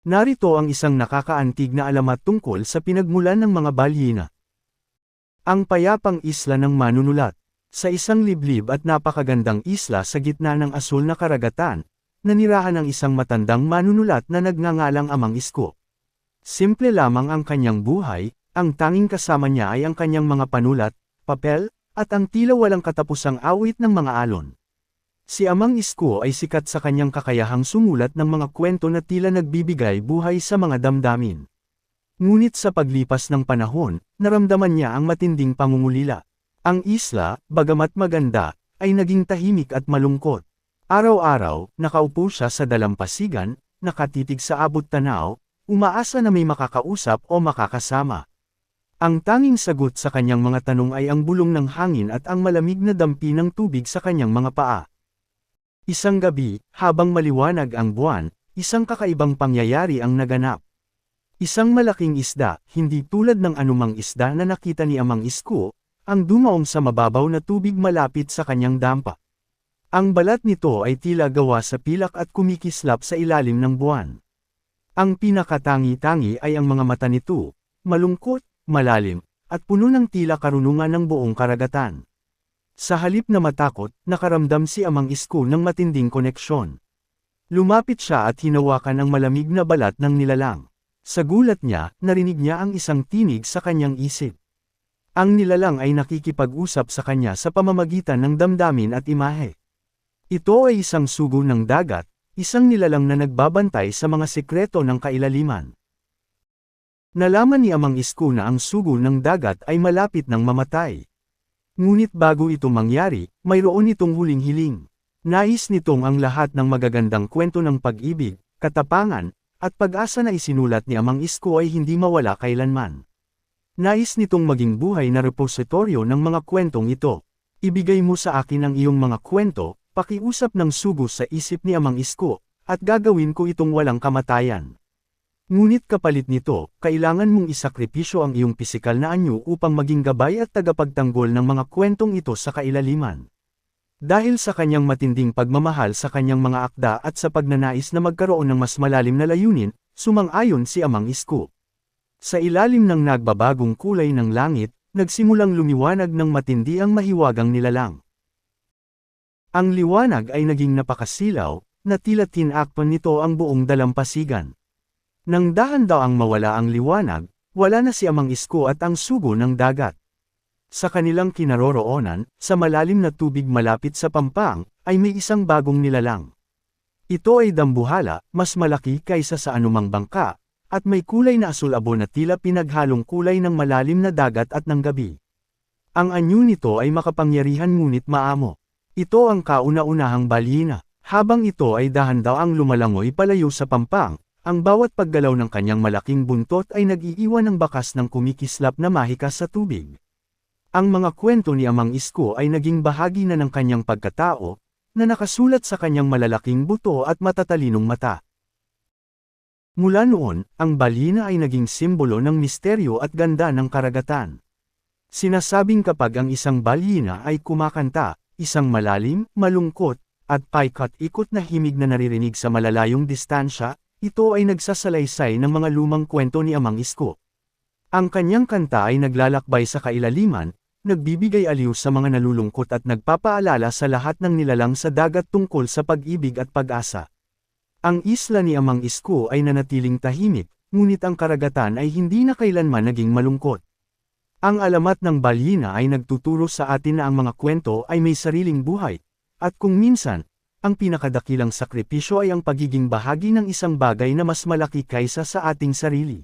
Narito ang isang nakakaantig na alamat tungkol sa pinagmulan ng mga balyena. Ang payapang isla ng manunulat. Sa isang liblib at napakagandang isla sa gitna ng asul na karagatan, nanirahan ang isang matandang manunulat na nagngangalang Amang Isko. Simple lamang ang kanyang buhay, ang tanging kasama niya ay ang kanyang mga panulat, papel, at ang tila walang katapusang awit ng mga alon. Si Amang Isko ay sikat sa kanyang kakayahang sumulat ng mga kwento na tila nagbibigay buhay sa mga damdamin. Ngunit sa paglipas ng panahon, naramdaman niya ang matinding pangungulila. Ang isla, bagamat maganda, ay naging tahimik at malungkot. Araw-araw, nakaupo siya sa dalampasigan, nakatitig sa abot tanaw, umaasa na may makakausap o makakasama. Ang tanging sagot sa kanyang mga tanong ay ang bulong ng hangin at ang malamig na dampi ng tubig sa kanyang mga paa. Isang gabi, habang maliwanag ang buwan, isang kakaibang pangyayari ang naganap. Isang malaking isda, hindi tulad ng anumang isda na nakita ni Amang Isko, ang dumaong sa mababaw na tubig malapit sa kanyang dampa. Ang balat nito ay tila gawa sa pilak at kumikislap sa ilalim ng buwan. Ang pinakatangi-tangi ay ang mga mata nito, malungkot, malalim, at puno ng tila karunungan ng buong karagatan. Sa halip na matakot, nakaramdam si Amang Isko ng matinding koneksyon. Lumapit siya at hinawakan ang malamig na balat ng nilalang. Sa gulat niya, narinig niya ang isang tinig sa kanyang isip. Ang nilalang ay nakikipag-usap sa kanya sa pamamagitan ng damdamin at imahe. Ito ay isang sugo ng dagat, isang nilalang na nagbabantay sa mga sekreto ng kailaliman. Nalaman ni Amang Isko na ang sugo ng dagat ay malapit ng mamatay. Ngunit bago ito mangyari, mayroon itong huling hiling. Nais nitong ang lahat ng magagandang kwento ng pag-ibig, katapangan, at pag-asa na isinulat ni Amang Isko ay hindi mawala kailanman. Nais nitong maging buhay na repositoryo ng mga kwentong ito. Ibigay mo sa akin ang iyong mga kwento, pakiusap ng sugo sa isip ni Amang Isko, at gagawin ko itong walang kamatayan. Ngunit kapalit nito, kailangan mong isakripisyo ang iyong pisikal na anyo upang maging gabay at tagapagtanggol ng mga kwentong ito sa kailaliman. Dahil sa kanyang matinding pagmamahal sa kanyang mga akda at sa pagnanais na magkaroon ng mas malalim na layunin, sumang-ayon si Amang Isko. Sa ilalim ng nagbabagong kulay ng langit, nagsimulang lumiwanag ng matindi ang mahiwagang nilalang. Ang liwanag ay naging napakasilaw, na tila tinakpan nito ang buong dalampasigan. Nang dahan-daang mawala ang liwanag, wala na si Amang Isko at ang sugo ng dagat. Sa kanilang kinaroroonan, sa malalim na tubig malapit sa pampang, ay may isang bagong nilalang. Ito ay dambuhala, mas malaki kaysa sa anumang bangka, at may kulay na asul-abo na tila pinaghalong kulay ng malalim na dagat at ng gabi. Ang anyo nito ay makapangyarihan ngunit maamo. Ito ang kauna-unahang balyena. Habang ito ay dahan-daang lumalangoy palayo sa pampang, ang bawat paggalaw ng kanyang malaking buntot ay nag-iiwan ng bakas ng kumikislap na mahika sa tubig. Ang mga kwento ni Amang Isko ay naging bahagi na ng kanyang pagkatao, na nakasulat sa kanyang malalaking buto at matatalinong mata. Mula noon, ang balyena ay naging simbolo ng misteryo at ganda ng karagatan. Sinasabing kapag ang isang balyena ay kumakanta, isang malalim, malungkot, at paikat-ikot na himig na naririnig sa malalayong distansya, ito ay nagsasalaysay ng mga lumang kwento ni Amang Isko. Ang kanyang kanta ay naglalakbay sa kailaliman, nagbibigay aliw sa mga nalulungkot at nagpapaalala sa lahat ng nilalang sa dagat tungkol sa pag-ibig at pag-asa. Ang isla ni Amang Isko ay nanatiling tahimik, ngunit ang karagatan ay hindi na kailanman naging malungkot. Ang alamat ng balyena ay nagtuturo sa atin na ang mga kwento ay may sariling buhay, at kung minsan, ang pinakadakilang sakripisyo ay ang pagiging bahagi ng isang bagay na mas malaki kaysa sa ating sarili.